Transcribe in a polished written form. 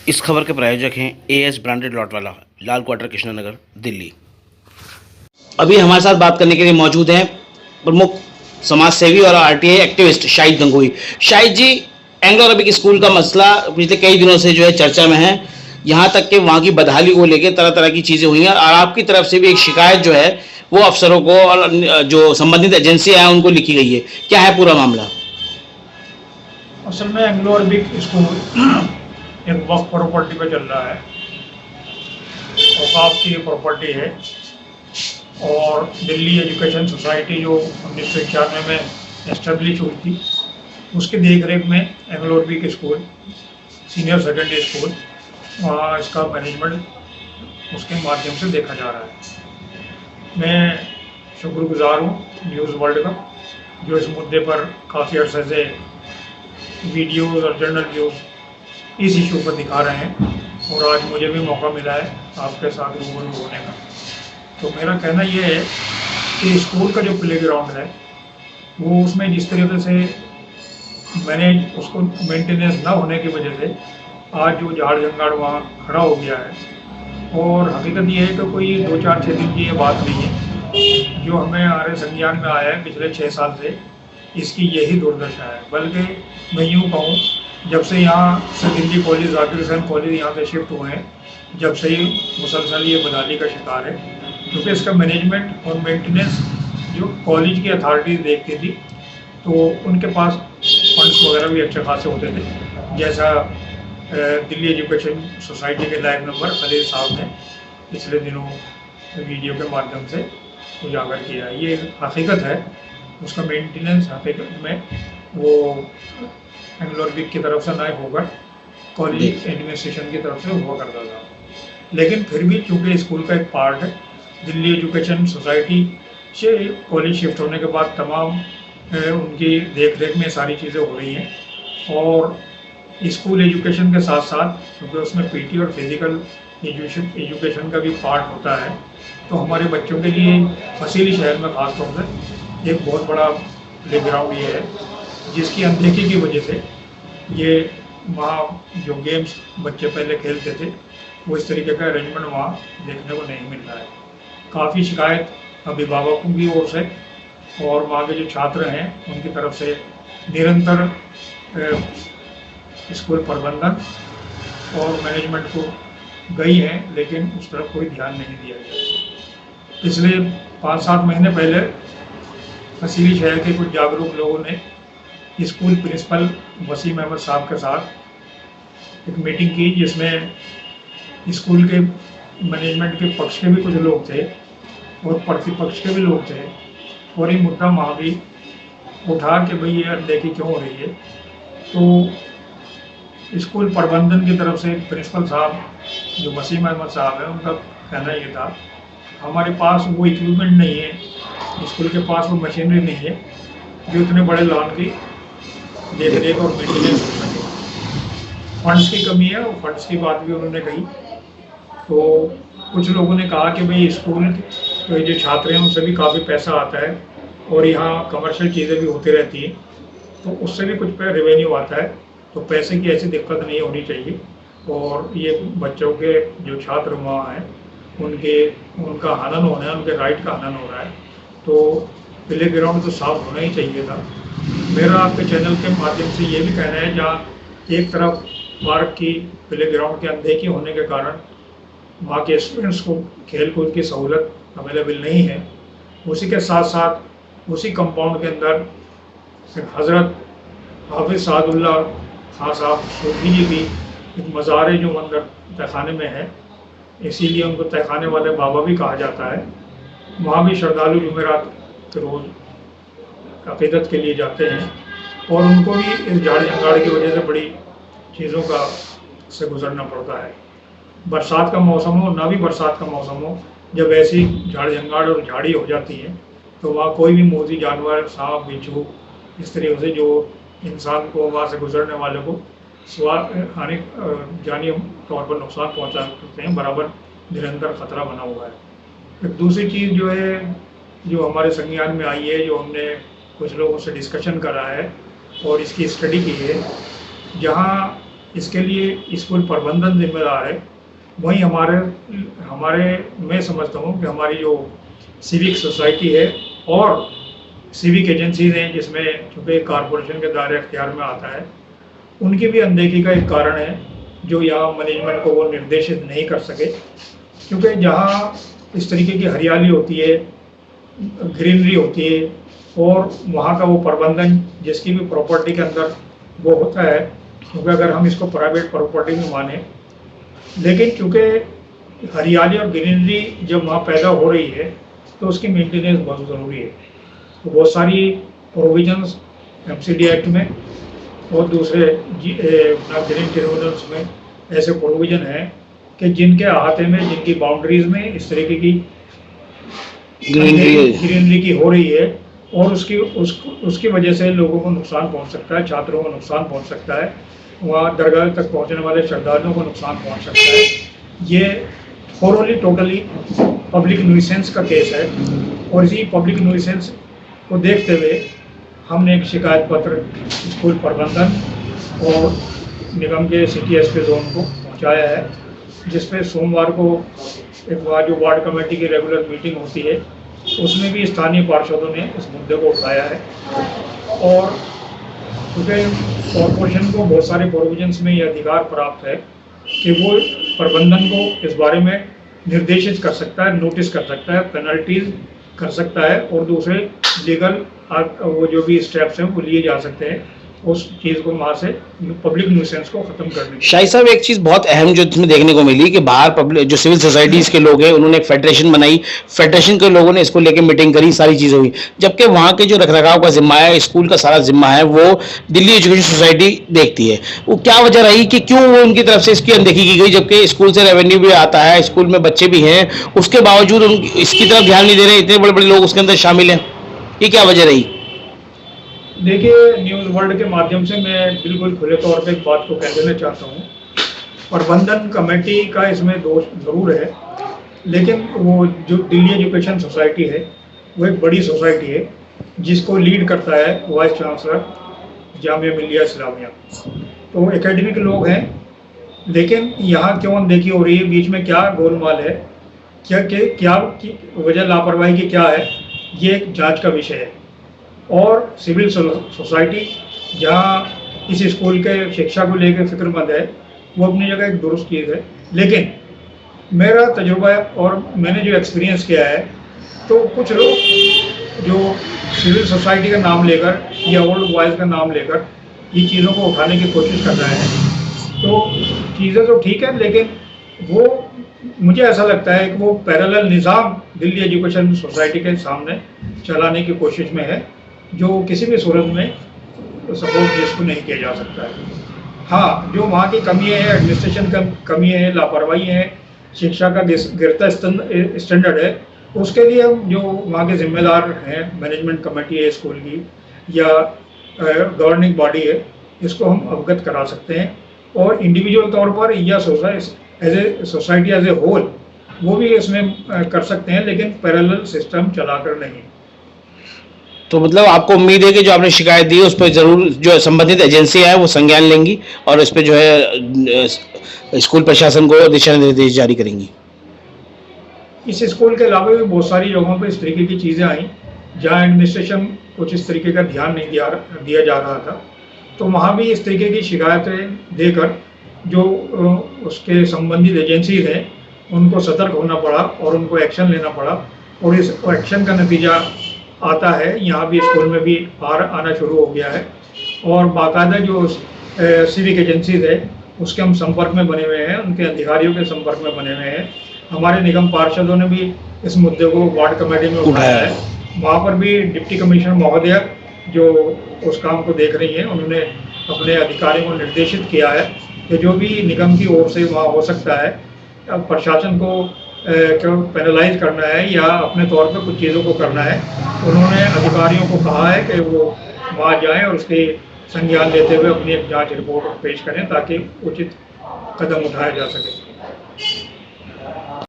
इस खबर के प्रायोजक हैं एएस ब्रांडेड लॉटवाला, लाल क्वार्टर, कृष्णानगर, दिल्ली। अभी हमारे साथ बात करने के लिए मौजूद हैं प्रमुख समाज सेवी और आरटीआई एक्टिविस्ट शाहिद गंगोई। शाहिद जी, एंग्लो अरबिक स्कूल का मसला पिछले कई दिनों से जो है चर्चा में है। यहाँ तक कि वहाँ की बदहाली को लेकर तरह तरह की चीज़ें हुई हैं और आपकी तरफ से भी एक शिकायत जो है वो अफसरों को और जो संबंधित एजेंसियाँ हैं उनको लिखी गई है। क्या है पूरा मामला? असल में एंग्लो अरबिक स्कूल एक वक्फ प्रॉपर्टी पे चल रहा है। औकाफ की ये प्रॉपर्टी है और दिल्ली एजुकेशन सोसाइटी जो 1991 में एस्टेब्लिश हुई थी उसके देख रेख में Anglo Arabic school senior secondary school वहाँ इसका मैनेजमेंट उसके माध्यम से देखा जा रहा है। मैं शुक्रगुजार हूँ न्यूज़ वर्ल्ड का, जो इस मुद्दे पर काफ़ी अर्से से वीडियोज़ और जर्नल व्यूज़ इस इशू पर दिखा रहे हैं और आज मुझे भी मौका मिला है आपके साथ रूबरू होने का। तो मेरा कहना यह है कि स्कूल का जो प्ले ग्राउंड है वो उसमें जिस तरीके से मैनेज उसको मेंटेनेंस ना होने की वजह से आज जो झाड़ जंगाड़ वहाँ खड़ा हो गया है। और हकीकत ये है कि कोई 2-4-6 दिन की ये बात नहीं है, जो हमें हमारे संज्ञान में आया है पिछले 6 साल से इसकी यही दुर्दशा है। बल्कि मैं यूँ कहूँ, जब से यहाँ से दिल्ली कॉलेज जाकिर हुसैन कॉलेज यहाँ से शिफ्ट हुए हैं, जब से ही मुसलसल ये बदहाली का शिकार है, क्योंकि इसका मैनेजमेंट और मेंटेनेंस जो कॉलेज की अथॉरिटीज़ देखती थी तो उनके पास फंड्स वगैरह भी अच्छे खासे होते थे। जैसा दिल्ली एजुकेशन सोसाइटी के नायब मेंबर खलील साहब ने पिछले दिनों वीडियो के माध्यम से उजागर किया है। ये हकीकत है, उसका मेंटेनेंस हकीकत में वो एंग्लो अरबिक की तरफ से ना होकर कॉलेज एडमिनिस्ट्रेशन की तरफ से हुआ करता था। लेकिन फिर भी चूँकि स्कूल का एक पार्ट है, दिल्ली एजुकेशन सोसाइटी से कॉलेज शिफ्ट होने के बाद तमाम उनकी देख रेख में सारी चीज़ें हो रही हैं। और स्कूल एजुकेशन के साथ साथ क्योंकि उसमें पीटी और फिज़िकल एजुकेशन का भी पार्ट होता है, तो हमारे बच्चों के लिए फसीली शहर में ख़ास तौर से एक बहुत बड़ा प्ले ग्राउंड ये है, जिसकी अनदेखी की वजह से ये वहाँ जो गेम्स बच्चे पहले खेलते थे वो इस तरीके का अरेंजमेंट वहाँ देखने को नहीं मिल रहा है। काफ़ी शिकायत अभिभावकों की ओर से और वहाँ के जो छात्र हैं उनकी तरफ से निरंतर स्कूल प्रबंधन और मैनेजमेंट को गई है, लेकिन उस तरफ कोई ध्यान नहीं दिया गया। पिछले 5-7 महीने पहले फसीली शहर के कुछ जागरूक लोगों ने स्कूल प्रिंसिपल वसीम अहमद साहब के साथ एक मीटिंग की, जिसमें स्कूल के मैनेजमेंट के पक्ष के भी कुछ लोग थे और प्रतिपक्ष के भी लोग थे, और ये मुद्दा वहाँ भी उठा कि भाई ये अनदेखी क्यों हो रही है। तो स्कूल प्रबंधन की तरफ से प्रिंसिपल साहब जो वसीम अहमद साहब हैं, उनका कहना ये था हमारे पास वो इक्विपमेंट नहीं है, स्कूल के पास वो मशीनरी नहीं है जो इतने बड़े लॉन की देख रेख और मेंटेनेंस हो सके। फंड्स की कमी है, और फंड्स की बात भी उन्होंने कही। तो कुछ लोगों ने कहा कि भाई स्कूल के जो छात्र हैं उनसे भी काफ़ी पैसा आता है और यहाँ कमर्शियल चीज़ें भी होती रहती हैं, तो उससे भी कुछ रेवेन्यू आता है, तो पैसे की ऐसी दिक्कत नहीं होनी चाहिए। और ये बच्चों के जो छात्र वहाँ हैं उनका हनन हो रहा है, उनके राइट का हनन हो रहा है, तो प्ले ग्राउंड तो साफ होना ही चाहिए था। मेरा आपके चैनल के माध्यम से ये भी कहना है, जहाँ एक तरफ पार्क की प्ले ग्राउंड के अनदेखी होने के कारण वहाँ के स्टूडेंट्स को खेल कूद की सहूलत अवेलेबल नहीं है, उसी के साथ साथ उसी कंपाउंड के अंदर हज़रत हाफिज़ सादुल्ला खां साहब सूफी जी की एक मज़ार है जो अंदर तहखाने में है, इसीलिए उनको तहखाने वाले बाबा भी कहा जाता है। वहाँ भी श्रद्धालु जुमेरात के रोज़ अक़ीदत के लिए जाते हैं और उनको भी इस झाड़ जंगाड़ की वजह से बड़ी चीज़ों का से गुजरना पड़ता है। बरसात का मौसम हो ना भी बरसात का मौसम हो, जब ऐसी झाड़ जंगाड़ और झाड़ी हो जाती है तो वहाँ कोई भी मोज़ी जानवर, सांप, बिच्छू, इस तरीके से जो इंसान को वहाँ से गुजरने वाले को हानि जानी तौर पर नुकसान पहुँचा सकते हैं, बराबर निरंतर ख़तरा बना हुआ है। फिर दूसरी चीज़ जो है, जो हमारे संज्ञान में आई है, जो हमने कुछ लोगों से डिस्कशन करा है और इसकी स्टडी की है, जहाँ इसके लिए स्कूल प्रबंधन जिम्मेदार है। वहीं हमारे हमारे मैं समझता हूँ कि हमारी जो सिविक सोसाइटी है और सिविक एजेंसीज हैं, जिसमें चूँकि कॉरपोरेशन के दायरे अख्तियार में आता है, उनकी भी अनदेखी का एक कारण है जो यहाँ मैनेजमेंट को वो निर्देशित नहीं कर सके। क्योंकि जहाँ इस तरीके की हरियाली होती है, ग्रीनरी होती है, और वहाँ का वो प्रबंधन जिसकी भी प्रॉपर्टी के अंदर वो होता है, क्योंकि अगर हम इसको प्राइवेट प्रॉपर्टी में माने, लेकिन चूँकि हरियाली और ग्रीनरी जब वहाँ पैदा हो रही है तो उसकी मेंटेनेंस बहुत ज़रूरी है। तो बहुत सारी प्रोविजंस MCD एक्ट में और दूसरे ग्रीन ट्रिब्यूनल्स में ऐसे प्रोविजन है कि जिनके अहाते में, जिनकी बाउंड्रीज में इस तरीके की ग्रीनरी की हो रही है और उसकी वजह से लोगों को नुकसान पहुंच सकता है, छात्रों को नुकसान पहुंच सकता है, वहाँ दरगाह तक पहुंचने वाले श्रद्धालुओं को नुकसान पहुंच सकता है। ये थोरली टोटली पब्लिक न्यूइसेंस का केस है और इसी पब्लिक न्यूइसेंस को देखते हुए हमने एक शिकायत पत्र स्कूल प्रबंधन और निगम के सिटी SP जोन को पहुंचाया है, जिसपे सोमवार को एक बार जो वार्ड कमेटी की रेगुलर मीटिंग होती है उसमें भी स्थानीय पार्षदों ने इस मुद्दे को उठाया है। और क्योंकि कॉरपोरेशन को बहुत सारे प्रोविजंस में ये अधिकार प्राप्त है कि वो प्रबंधन को इस बारे में निर्देशित कर सकता है, नोटिस कर सकता है, पेनल्टीज कर सकता है और दूसरे लीगल वो जो भी स्टेप्स हैं वो लिए जा सकते हैं उस चीज़ को वहाँ से पब्लिक न्यूसेंस को खत्म करने। शाही साहब, एक चीज बहुत अहम जो इसमें देखने को मिली कि बाहर पब्लिक जो सिविल सोसाइटीज के लोग हैं उन्होंने एक फेडरेशन बनाई, फेडरेशन के लोगों ने इसको लेकर मीटिंग करी, सारी चीजें हुई, जबकि वहाँ के जो रखरखाव का जिम्मा है, स्कूल का सारा जिम्मा है, वो दिल्ली एजुकेशन सोसाइटी देखती है। वो क्या वजह रही कि क्यों वो उनकी तरफ से इसकी अनदेखी की गई, जबकि स्कूल से रेवेन्यू भी आता है, स्कूल में बच्चे भी हैं, उसके बावजूद इसकी तरफ ध्यान नहीं दे रहे, इतने बड़े बड़े लोग उसके अंदर शामिल हैं, ये क्या वजह रही? देखिए, न्यूज़ वर्ल्ड के माध्यम से मैं बिल्कुल खुले तौर पे एक बात को कह देना चाहता हूँ। प्रबंधन कमेटी का इसमें दोष जरूर है, लेकिन वो जो दिल्ली एजुकेशन सोसाइटी है वो एक बड़ी सोसाइटी है जिसको लीड करता है वाइस चांसलर जामिया मिलिया इस्लामिया। तो एकेडमिक लोग हैं, लेकिन यहाँ क्यों अनदेखी हो रही है, बीच में क्या गोलमाल है, क्या वजह लापरवाही की क्या है, ये एक जाँच का विषय है। और सिविल सोसाइटी जहाँ इस स्कूल के शिक्षा को लेकर फिक्रमंद है वो अपनी जगह एक दुरुस्त चीज़ है, लेकिन मेरा तजुर्बा और मैंने जो एक्सपीरियंस किया है, तो कुछ लोग जो सिविल सोसाइटी का नाम लेकर या ओल्ड बॉयज़ का नाम लेकर ये चीज़ों को उठाने की कोशिश कर रहे हैं। तो चीज़ें तो ठीक है, लेकिन वो मुझे ऐसा लगता है कि वो पैरेलल निज़ाम दिल्ली एजुकेशन सोसाइटी के सामने चलाने की कोशिश में है, जो किसी भी सूरत में सपोर्ट जिसको नहीं किया जा सकता है। हाँ, जो वहाँ की कमी है, एडमिनिस्ट्रेशन का कमी है, लापरवाही है, शिक्षा का गिरता स्टैंडर्ड है, उसके लिए हम जो वहाँ के जिम्मेदार हैं, मैनेजमेंट कमेटी है स्कूल की या गवर्निंग बॉडी है, इसको हम अवगत करा सकते हैं। और इंडिविजुअल तौर पर या सोसाइटी एज ए होल वो भी इसमें कर सकते हैं, लेकिन पैरेलल सिस्टम चलाकर नहीं। तो मतलब आपको उम्मीद है कि जो आपने शिकायत दी है उस पर जरूर जो संबंधित एजेंसियां हैं वो संज्ञान लेंगी और इस पर जो है स्कूल प्रशासन को दिशा निर्देश जारी करेंगी। इस स्कूल के अलावा भी बहुत सारी जगहों पर इस तरीके की चीज़ें आई जहाँ एडमिनिस्ट्रेशन कुछ इस तरीके का ध्यान नहीं दिया जा रहा था, तो वहाँ भी इस तरीके की शिकायतें देकर जो उसके संबंधित एजेंसीज हैं उनको सतर्क होना पड़ा और उनको एक्शन लेना पड़ा, और इस एक्शन का नतीजा आता है। यहाँ भी स्कूल में भी आना शुरू हो गया है और बाकायदा जो सिविक एजेंसीज है उसके हम संपर्क में बने हुए हैं, उनके अधिकारियों के संपर्क में बने हुए हैं। हमारे निगम पार्षदों ने भी इस मुद्दे को वार्ड कमेटी में उठाया है। वहाँ पर भी डिप्टी कमिश्नर महोदया जो उस काम को देख रही हैं, उन्होंने अपने अधिकारियों को निर्देशित किया है कि जो भी निगम की ओर से वहाँ हो सकता है, प्रशासन को क्यों पेनलाइज करना है या अपने तौर पर कुछ चीज़ों को करना है, उन्होंने अधिकारियों को कहा है कि वो वहाँ जाएं और उसके संज्ञान लेते हुए अपनी एक जांच रिपोर्ट पेश करें ताकि उचित कदम उठाया जा सके।